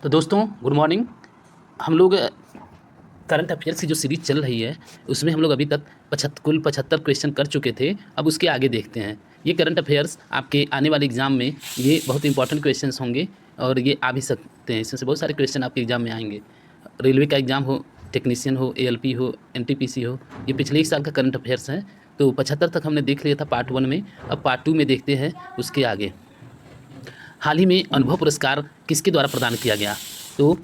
तो दोस्तों good morning. हम लोग करंट अफेयर्स की जो सीरीज चल रही है उसमें हम लोग अभी तक कुल 75 क्वेश्चन कर चुके थे। अब उसके आगे देखते हैं। ये करंट अफेयर्स आपके आने वाले एग्जाम में ये बहुत इंपॉर्टेंट क्वेश्चंस होंगे और ये आ भी सकते हैं। इसमें से बहुत सारे क्वेश्चन आपके एग्जाम में आएंगे। रेलवे का एग्जाम हो, टेक्नीशियन हो, एएलपी हो, एनटीपीसी हो, ये पिछले एक साल का करंट अफेयर्स है। तो 75 तक हमने देख लिया था पार्ट 1 में। अब पार्ट 2 में देखते हैं उसके आगे। हाल ही में अनुभव पुरस्कार किसके द्वारा प्रदान किया गया? तो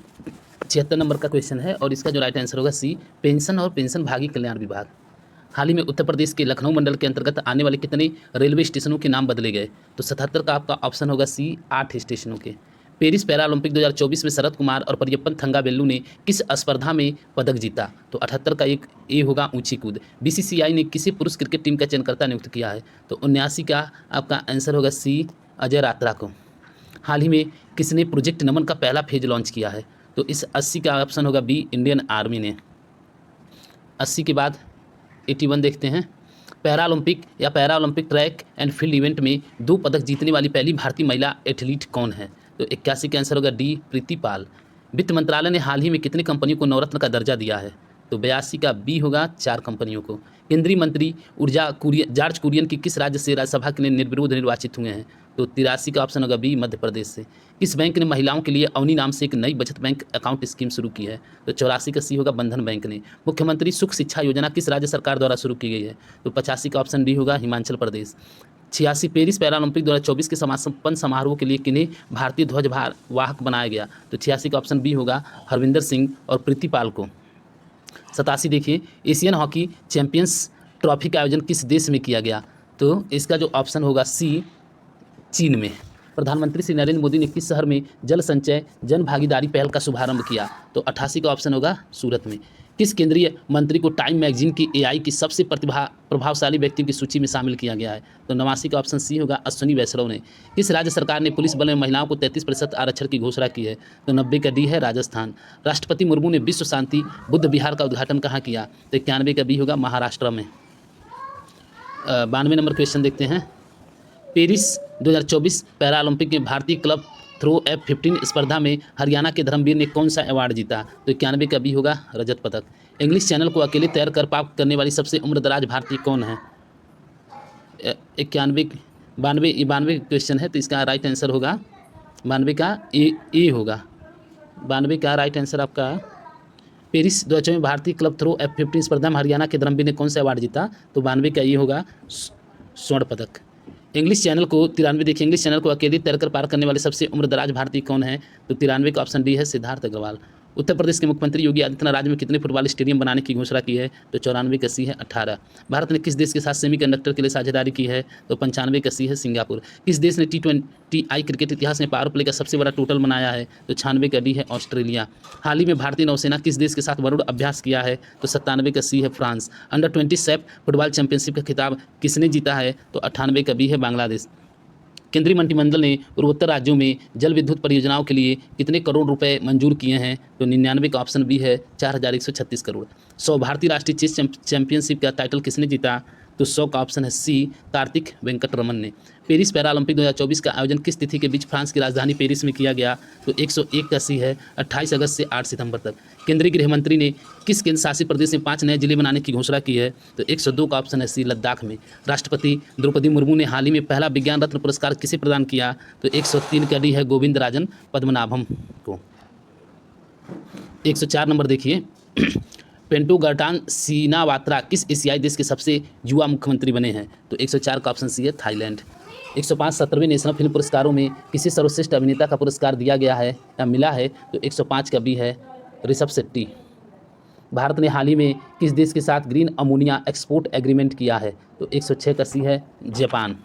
76 नंबर का क्वेश्चन है और इसका जो राइट आंसर होगा सी, पेंशन और पेंशनभागी कल्याण विभाग। हाल ही में उत्तर प्रदेश के लखनऊ मंडल के अंतर्गत आने वाले कितने रेलवे स्टेशनों के नाम बदले गए? तो 77 का आपका ऑप्शन होगा सी, 8 स्टेशनों के। पेरिस पैरालंपिक 2024 में शरद कुमार और परियप्पन थंगावेल्लू ने किस स्पर्धा में पदक जीता? तो 78 का एक ए होगा ऊंची कूद। बीसीसीआई ने किसी पुरुष क्रिकेट टीम का चयनकर्ता नियुक्त किया है? तो 79 का आपका आंसर होगा सी, अजय रात्रा को। हाल ही में किसने प्रोजेक्ट नमन का पहला फेज लॉन्च किया है? तो इस 80 का ऑप्शन होगा बी, इंडियन आर्मी ने। 80 के बाद 81 देखते हैं। पैरालंपिक या Paralympic track and field event में 2 पदक जीतने वाली पहली भारतीय महिला एथलीट कौन है? तो 81 का आंसर होगा डी, प्रीति पाल। वित्त मंत्रालय ने हाल ही में कितनी कंपनियों को नवरत्न का दर्जा दिया है? तो 82 का बी होगा, 4 कंपनियों को। केंद्रीय मंत्री जॉर्ज कुरियन की किस राज्य से राज्यसभा के लिए निर्विरोध निर्वाचित हुए हैं? तो 83 का ऑप्शन होगा बी, मध्य प्रदेश से। किस बैंक ने महिलाओं के लिए अवनी नाम से एक नई बचत बैंक अकाउंट स्कीम शुरू की है? तो 84 का सी होगा, बंधन बैंक ने। मुख्यमंत्री सुख शिक्षा योजना किस राज्य सरकार द्वारा शुरू की गई है? तो 85 का ऑप्शन डी होगा, हिमाचल प्रदेश। 86 पेरिस पैरालंपिक 2024 के समापन समारोह के लिए किन्हें भारतीय ध्वज वाहक बनाया गया? तो 86 का ऑप्शन बी होगा, हरविंदर सिंह और प्रीति पाल को। 87 देखिए, एशियन हॉकी चैंपियंस ट्रॉफी का आयोजन किस देश में किया गया? तो इसका जो ऑप्शन होगा सी, चीन में। प्रधानमंत्री श्री नरेंद्र मोदी ने किस शहर में जल संचय जन भागीदारी पहल का शुभारंभ किया? तो 88 का ऑप्शन होगा, सूरत में। किस केंद्रीय मंत्री को टाइम मैगजीन की एआई की सबसे प्रभावशाली व्यक्तियों की सूची में शामिल किया गया है? तो 89 का ऑप्शन सी होगा, अश्विनी वैष्णव ने। किस राज्य सरकार ने पुलिस बल में महिलाओं को 33% आरक्षण की घोषणा की है? तो 90 का डी है, राजस्थान। राष्ट्रपति मुर्मू ने विश्व शांति बुद्ध विहार का उद्घाटन कहाँ किया? तो 91 का बी होगा, महाराष्ट्र में। 92 नंबर क्वेश्चन देखते हैं। पेरिस 2024 पैरालंपिक में भारतीय क्लब थ्रो F15 स्पर्धा में हरियाणा के धर्मवीर ने कौन सा अवार्ड जीता? तो 91 का बी होगा, रजत पदक। इंग्लिश चैनल को अकेले तैर कर पार करने वाली सबसे उम्रदराज भारतीय कौन है? 92 क्वेश्चन है, तो इसका राइट आंसर होगा 92 का ए होगा। 92 का राइट आंसर आपका। पेरिस 2024 में भारतीय क्लब थ्रो F15 स्पर्धा में हरियाणा के धर्मवीर ने कौन सा अवार्ड जीता? तो 92 का ये होगा, स्वर्ण पदक। इंग्लिश चैनल को 93 देखिए, इंग्लिश चैनल को अकेले तैरकर पार करने वाले सबसे उम्रदराज भारतीय कौन है? तो 93 का ऑप्शन डी है, सिद्धार्थ अग्रवाल। उत्तर प्रदेश के मुख्यमंत्री योगी आदित्यनाथ राज्य में कितने फुटबॉल स्टेडियम बनाने की घोषणा की है? तो 94 का सी है, 18। भारत ने किस देश के साथ सेमीकंडक्टर के लिए साझेदारी की है? तो 95 का सी है, सिंगापुर। किस देश ने T20I क्रिकेट इतिहास में पावर प्ले का सबसे बड़ा टोटल बनाया है? तो 96 का डी है, ऑस्ट्रेलिया। हाल ही में भारतीय नौसेना किस देश के साथ वरुण अभ्यास किया है? तो 97 का सी है, France. Under 20 Saif football championship का खिताब किसने जीता है? तो 98 का बी है, बांग्लादेश। केंद्रीय मंत्रिमंडल ने पूर्वोत्तर राज्यों में जल विद्युत परियोजनाओं के लिए कितने करोड़ रुपए मंजूर किए हैं? तो 99 का ऑप्शन बी है, 4136 करोड़। 100 भारतीय राष्ट्रीय चेस चैंपियनशिप का टाइटल किसने जीता? तो 100 का ऑप्शन है सी, कार्तिक वेंकटरमन ने। पेरिस पैरालंपिक 2024 का आयोजन किस तिथि के बीच फ्रांस की राजधानी पेरिस में किया गया? तो 101 का सी है, 28 अगस्त से 8 सितंबर तक। केंद्रीय गृह मंत्री ने किस केंद्र शासित प्रदेश में 5 नए जिले बनाने की घोषणा की है? तो 102 का ऑप्शन है सी, लद्दाख में। राष्ट्रपति द्रौपदी मुर्मू ने हाल ही में पहला विज्ञान रत्न पुरस्कार किसे प्रदान किया? तो 103 का डी है, गोविंद राजन पद्मनाभम को। 104 नंबर देखिए। पेंटो गर्टान सीनावात्रा किस एशियाई देश के सबसे युवा मुख्यमंत्री बने हैं? तो 104 का ऑप्शन सी है, थाईलैंड। 105 17वें नेशनल फिल्म पुरस्कारों में किसे सर्वश्रेष्ठ अभिनेता का पुरस्कार दिया गया है या मिला है? तो 105 का बी है, ऋषभ शेट्टी। भारत ने हाल ही में किस देश के साथ ग्रीन अमोनिया एक्सपोर्ट एग्रीमेंट किया है? तो 106 का सी है, जापान।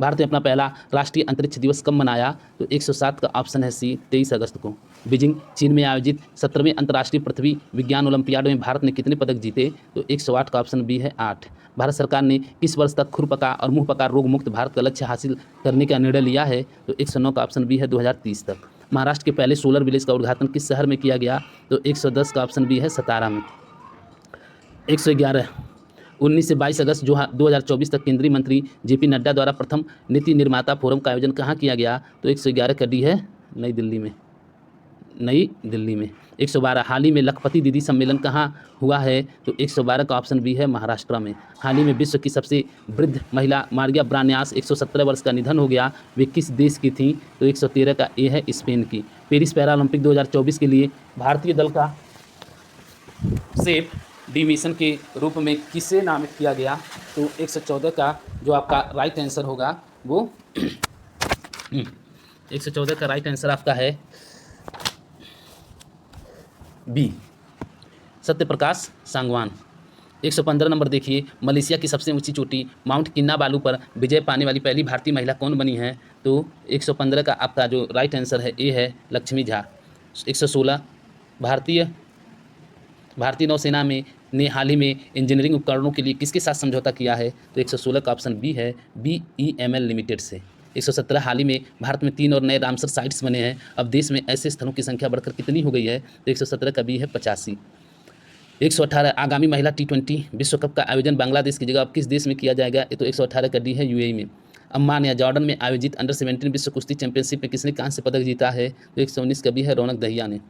भारत ने अपना पहला राष्ट्रीय अंतरिक्ष दिवस कब मनाया? तो 107 का ऑप्शन है सी, 23 अगस्त को। बीजिंग चीन में आयोजित 17वें अंतर्राष्ट्रीय पृथ्वी विज्ञान ओलंपियाड में भारत ने कितने पदक जीते? तो 108 का ऑप्शन बी है, 8। भारत सरकार ने किस वर्ष तक खुरपका और मुंहपका रोग मुक्त भारत का लक्ष्य हासिल करने का निर्णय लिया है? तो 109 का ऑप्शन बी है, 2030 तक। महाराष्ट्र के पहले सोलर विलेज का उद्घाटन किस शहर में किया गया? तो 110 का ऑप्शन बी है, सतारा में। 111 19 से 22 अगस्त 2024 तक केंद्रीय मंत्री जेपी नड्डा द्वारा प्रथम नीति निर्माता फोरम का आयोजन कहाँ किया गया? तो 111 का डी है, नई दिल्ली में। नई दिल्ली में। 112 हाल ही में लखपति दीदी सम्मेलन कहाँ हुआ है? तो 112 का ऑप्शन बी है महाराष्ट्र में। हाल ही में विश्व की सबसे वृद्ध महिला मारिया ब्रान्यास 117 वर्ष का निधन हो गया, वे किस देश की थी? तो 113 का ए है स्पेन की। पेरिस पैरालंपिक 2024 के लिए भारतीय दल का सेफ डी मिशन के रूप में किसे नामित किया गया? तो 114 का जो आपका राइट आंसर होगा वो 114 का राइट आंसर आपका है बी, सत्यप्रकाश सांगवान। 115 नंबर देखिए, मलेशिया की सबसे ऊंची चोटी माउंट किन्नाबालू पर विजय पाने वाली पहली भारतीय महिला कौन बनी है? तो 115 का आपका जो राइट आंसर है ए है लक्ष्मी झा। 116 भारतीय नौसेना में ने हाल ही में इंजीनियरिंग उपकरणों के लिए किसके साथ समझौता किया है? तो 116 का ऑप्शन बी है BEML लिमिटेड से। 117 हाल ही में भारत में 3 और नए रामसर साइट्स बने हैं, अब देश में ऐसे स्थलों की संख्या बढ़कर कितनी हो गई है? तो 117 का बी है 85। 118 आगामी महिला T20 विश्व कप का आयोजन बांग्लादेश की जगह अब किस देश में किया जाएगा? तो 118 का डी है UAE में। अम्मान या जॉर्डन में आयोजित अंडर 17 विश्व कुश्ती चैंपियनशिप में किसने कांस्य पदक जीता है? तो 119 का बी है रौनक दहिया ने।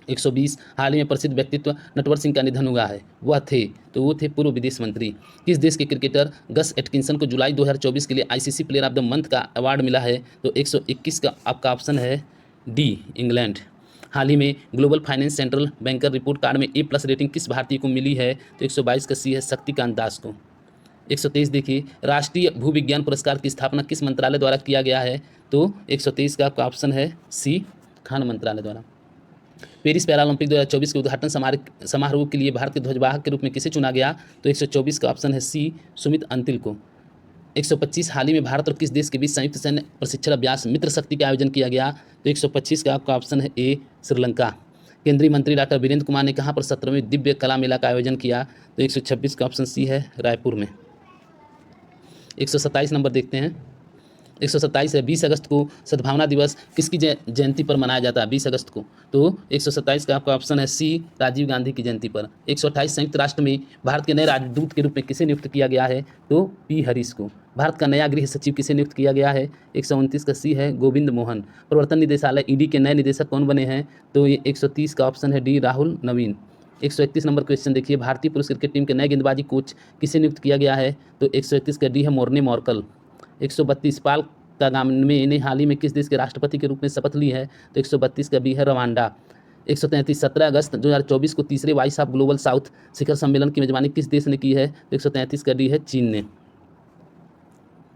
120 हाल ही में प्रसिद्ध व्यक्तित्व नटवर सिंह का निधन हुआ है, वो थे पूर्व विदेश मंत्री। किस देश के क्रिकेटर गस एटकिंसन को जुलाई 2024 के लिए ICC player of the month का अवार्ड मिला है? तो 121 का आपका ऑप्शन है डी, इंग्लैंड। हाल ही में global finance central banker report card में A+ रेटिंग किस भारतीय को मिली है? तो 122 का सी है शक्तिकांत दास को। 123 देखिए, राष्ट्रीय भूविज्ञान पुरस्कार की स्थापना किस मंत्रालय द्वारा किया गया है? तो 123 का आपका ऑप्शन है सी, खान मंत्रालय द्वारा। पेरिस पैरालंपिक 2024 के उद्घाटन समारोह के लिए भारत के ध्वजवाहक के रूप में किसे चुना गया? तो 124 का ऑप्शन है सी, सुमित अंतिल को। 125 हाल ही में भारत और किस देश के बीच संयुक्त सैन्य प्रशिक्षण अभ्यास मित्र शक्ति का आयोजन किया गया? तो 125 का आपका ऑप्शन है ए, श्रीलंका। केंद्रीय मंत्री डॉक्टर वीरेंद्र कुमार ने कहाँ पर 17वें दिव्य कला मेला का आयोजन किया? तो 126 का ऑप्शन सी है रायपुर में। 127 नंबर देखते हैं। 127 है 20 अगस्त को सद्भावना दिवस किसकी जयंती पर मनाया जाता है? 20 अगस्त को। तो 127 का आपका ऑप्शन है सी, राजीव गांधी की जयंती पर। 128 संयुक्त राष्ट्र में भारत के नए राजदूत के रूप में किसे नियुक्त किया गया है? तो पी हरीश को। भारत का नया गृह सचिव किसे नियुक्त किया गया है? 129 का सी है गोविंद मोहन। प्रवर्तन निदेशालय ED के नए निदेशक कौन बने हैं? तो ये 130 का ऑप्शन है डी, राहुल नवीन। 131 नंबर क्वेश्चन देखिए, भारतीय पुरुष क्रिकेट टीम के नए गेंदबाजी कोच किसे नियुक्त किया गया है? तो 131 का डी है मोर्ने मॉर्कल। 132 पाल कागामे ने हाल ही में किस देश के राष्ट्रपति के रूप में शपथ ली है? तो 132 का बी है रवांडा। 133 17 अगस्त 2024 को तीसरे वॉइस ऑफ ग्लोबल साउथ शिखर सम्मेलन की मेजबानी किस देश ने की है? तो 133 का डी है चीन ने।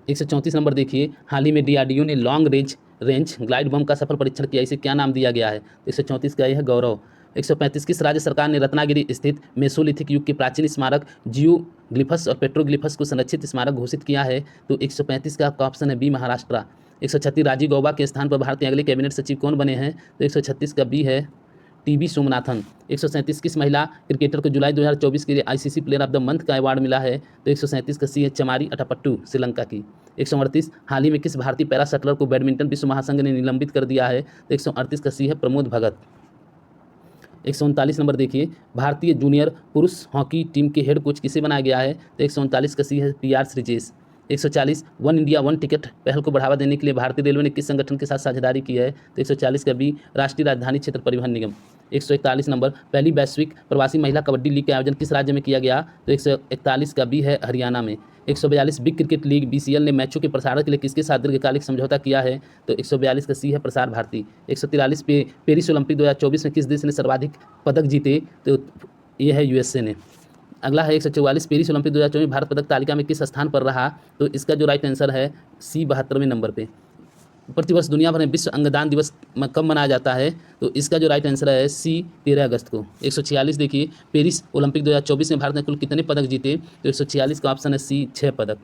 134 नंबर देखिए, हाल ही में DRDO ने लॉन्ग रेंज ग्लाइड बम का सफल परीक्षण किया, इसे क्या नाम दिया गया है? 134 का यह है गौरव। 135 किस राज्य सरकार ने रत्नागिरी स्थित मेसोलिथिक युग के प्राचीन स्मारक जियोग्लिफस और पेट्रोग्लिफस को संरक्षित स्मारक घोषित किया है? तो 135 का आपका ऑप्शन है बी, महाराष्ट्र। 136 राजीव गौबा के स्थान पर भारत के अगले कैबिनेट सचिव कौन बने हैं? तो 136 का बी है TB सोमनाथन। 137 किस महिला क्रिकेटर को जुलाई 2024 के लिए ICC player of the month का अवार्ड मिला है? तो 137 का सी है चमारी अटापट्टू, श्रीलंका की। 138 हाल ही में किस भारतीय पैरा शटलर को बैडमिंटन विश्व महासंघ ने निलंबित कर दिया है? तो 138 का सी है प्रमोद भगत। 139 नंबर देखिए, भारतीय जूनियर पुरुष हॉकी टीम के हेड कोच किसे बनाया गया है? तो 139 का सी है PR Sreejesh. 140 one India one ticket पहल को बढ़ावा देने के लिए भारतीय रेलवे ने किस संगठन के साथ साझेदारी की है? तो 140 का बी, राष्ट्रीय राजधानी क्षेत्र परिवहन निगम। 141 नंबर, पहली वैश्विक प्रवासी महिला कबड्डी लीग का आयोजन किस राज्य में किया गया? तो 141 का बी है हरियाणा में। 142 बिग क्रिकेट लीग BCL ने मैचों के प्रसारण के लिए किसके साथ दीर्घकालिक समझौता किया है? तो 142 का सी है प्रसार भारती। 143 पेरिस ओलंपिक 2024 में किस देश ने सर्वाधिक पदक जीते? तो ये है USA ने। अगला है 144 पेरिस ओलंपिक 2024 में भारत पदक तालिका में किस स्थान पर रहा? तो इसका जो राइट आंसर है सी, 72वें नंबर पे। प्रतिवर्ष दुनिया भर में विश्व अंगदान दिवस कब मनाया जाता है? तो इसका जो राइट आंसर है सी, 13 अगस्त को। 146 देखिए, पेरिस ओलंपिक 2024 में भारत ने कुल कितने पदक जीते? तो 146 का ऑप्शन है सी, 6 पदक।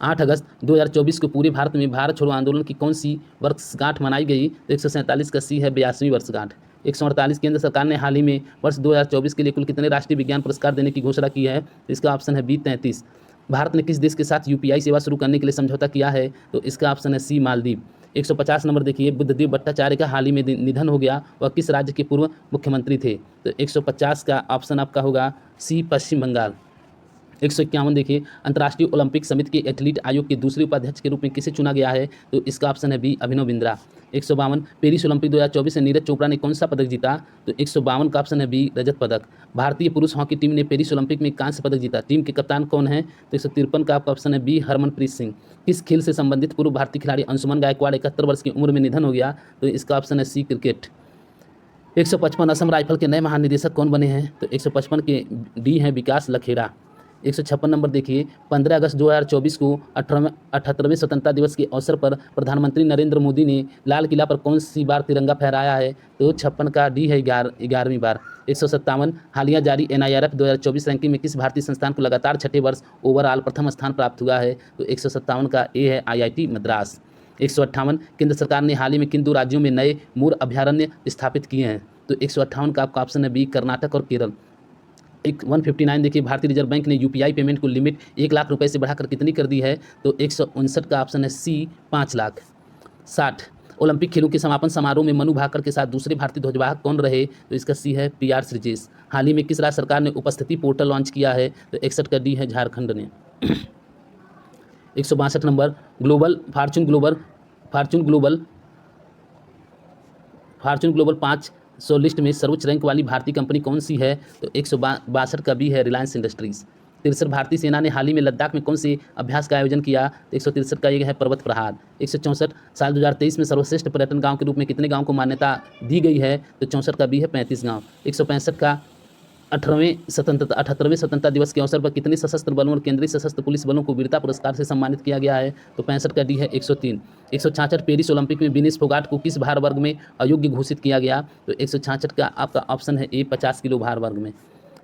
8 अगस्त 2024 को पूरे भारत में भारत छोड़ो आंदोलन की कौन सी वर्षगांठ मनाई गई? तो 147 का सी है 82वीं वर्षगांठ। 148 केंद्र सरकार ने हाल ही में वर्ष 2024 के लिए कुल कितने राष्ट्रीय विज्ञान पुरस्कार देने की घोषणा की है? तो इसका ऑप्शन है बी, 33। भारत ने किस देश के साथ UPI सेवा शुरू करने के लिए समझौता किया है? तो इसका ऑप्शन है सी, मालदीव। 150 नंबर देखिए, बुद्धदेव भट्टाचार्य का हाल ही में निधन हो गया, वह किस राज्य के पूर्व मुख्यमंत्री थे? तो 150 का ऑप्शन आपका होगा सी, पश्चिम बंगाल। 151 देखिए, अंतर्राष्ट्रीय ओलंपिक समिति के एथलीट आयोग के दूसरे उपाध्यक्ष के रूप में किसे चुना गया है? तो इसका ऑप्शन है B, Abhinav Bindra. 152, Paris Olympic 2024 में नीरज चोपड़ा ने कौन सा पदक जीता? तो 152 का ऑप्शन है बी, रजत पदक। भारतीय पुरुष हॉकी टीम ने पेरिस ओलंपिक में कांस्य पदक जीता, टीम के कप्तान कौन है? तो 153 का आपका ऑप्शन है बी, हरमनप्रीत सिंह। किस खेल से संबंधित पूर्व भारतीय खिलाड़ी अंशुमन गायकवाड़ 71 वर्ष की उम्र में निधन हो गया? तो इसका ऑप्शन है सी, क्रिकेट। 155, असम राइफल के नए महानिदेशक कौन बने हैं? तो 155 के डी हैं विकास लखेड़ा। 156 नंबर देखिए, 15 अगस्त 2024 को 78वें स्वतंत्रता दिवस के अवसर पर प्रधानमंत्री नरेंद्र मोदी ने लाल किला पर कौन सी बार तिरंगा फहराया है? तो 56 का डी है 11वीं बार। 157, हालिया जारी NIRF 2024 रैंकिंग में किस भारतीय संस्थान को लगातार छठे वर्ष ओवरऑल प्रथम स्थान प्राप्त हुआ है? तो 157 का ए है IIT मद्रास। 158, केंद्र सरकार ने हाल ही में किन 2 राज्यों में नए मोर अभयारण्य स्थापित किए हैं? तो 158 का आपका ऑप्शन है बी, कर्नाटक और केरल। 159 देखिए, भारतीय रिजर्व बैंक ने UPI पेमेंट को लिमिट 1 लाख रुपए से बढ़ाकर कितनी कर दी है? तो 159 का ऑप्शन है सी, 5 लाख। 60, ओलंपिक खेलों के समापन समारोह में मनु भाकर के साथ दूसरे भारतीय ध्वजवाहक कौन रहे? तो इसका सी है PR श्रीजेश। हाल ही में किस राज्य सरकार ने उपस्थिति पोर्टल लॉन्च किया है? तो 61 का डी है झारखंड ने। 162 नंबर, फॉर्चून ग्लोबल 500 लिस्ट में सर्वोच्च रैंक वाली भारतीय कंपनी कौन सी है? तो 162 का बी है रिलायंस इंडस्ट्रीज। 63, भारतीय सेना ने हाल ही में लद्दाख में कौन से अभ्यास का आयोजन किया? तो 163 का ये है पर्वत प्रहार। 164, साल 2023 में सर्वश्रेष्ठ पर्यटन गांव के रूप में कितने गांव को मान्यता दी गई है? तो 64 का बी है 35 गांव। 165 का 78वें स्वतंत्रता दिवस के अवसर पर कितने सशस्त्र बलों और केंद्रीय सशस्त्र पुलिस बलों को वीरता पुरस्कार से सम्मानित किया गया है? तो 65 का डी है 103। 166, पेरिस ओलंपिक में विनेश फोगाट को किस भार वर्ग में अयोग्य घोषित किया गया? तो 166 का आपका ऑप्शन है ए, 50 किलो भार वर्ग में।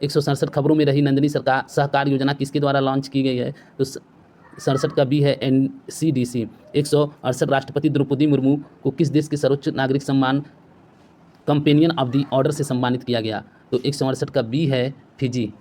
167, खबरों में रही नंदिनी सरकार सहकार योजना किसके द्वारा लॉन्च की गई है? तो 67 का बी है NCDC। 168, राष्ट्रपति द्रौपदी मुर्मू को किस देश के सर्वोच्च नागरिक सम्मान कंपेनियन ऑफ द ऑर्डर से सम्मानित किया गया? तो 168 का बी है फिजी।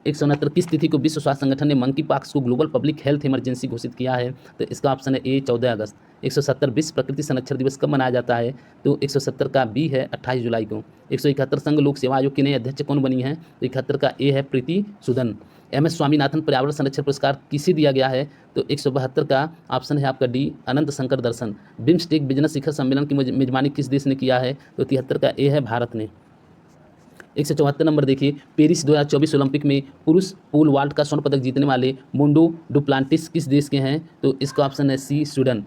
169, किस तिथि को विश्व स्वास्थ्य संगठन ने मंकी पॉक्स को ग्लोबल पब्लिक हेल्थ इमरजेंसी घोषित किया है? तो इसका ऑप्शन है ए, 14 अगस्त। 170, विश्व प्रकृति संरक्षण दिवस कब मनाया जाता है? तो 170 का बी है 28 जुलाई को। 171, संघ लोक सेवा आयोग की नई अध्यक्ष कौन बनी है? तो 71 का ए है प्रीति सूदन। MS स्वामीनाथन पर्यावरण संरक्षण पुरस्कार किसे दिया गया है? तो 172 का ऑप्शन है आपका डी, अनंत शंकर दर्शन। बिम्स्टेक बिजनेस शिखर सम्मेलन की मेजबानी किस देश ने किया है? तो 73 का ए है भारत ने। 174 नंबर देखिए, पेरिस 2024 ओलंपिक में पुरुष पोल वाल्ट का स्वर्ण पदक जीतने वाले मोंडो डुप्लांटिस किस देश के हैं? तो इसका ऑप्शन है सी, स्वीडन।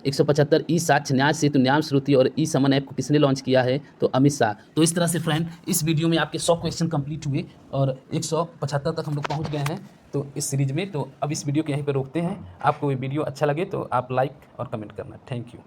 175, ई साक्ष्य न्याय सेतु न्याय श्रुति और ई समन ऐप को किसने लॉन्च किया है? तो अमित शाह। तो इस तरह से फ्रेंड, इस वीडियो में आपके 100 क्वेश्चन कंप्लीट हुए और 175 तक हम लोग पहुंच गए हैं तो इस सीरीज में। तो अब इस वीडियो को यहीं पर रोकते हैं। आपको ये वीडियो अच्छा लगे तो आप लाइक और कमेंट करना। Thank you.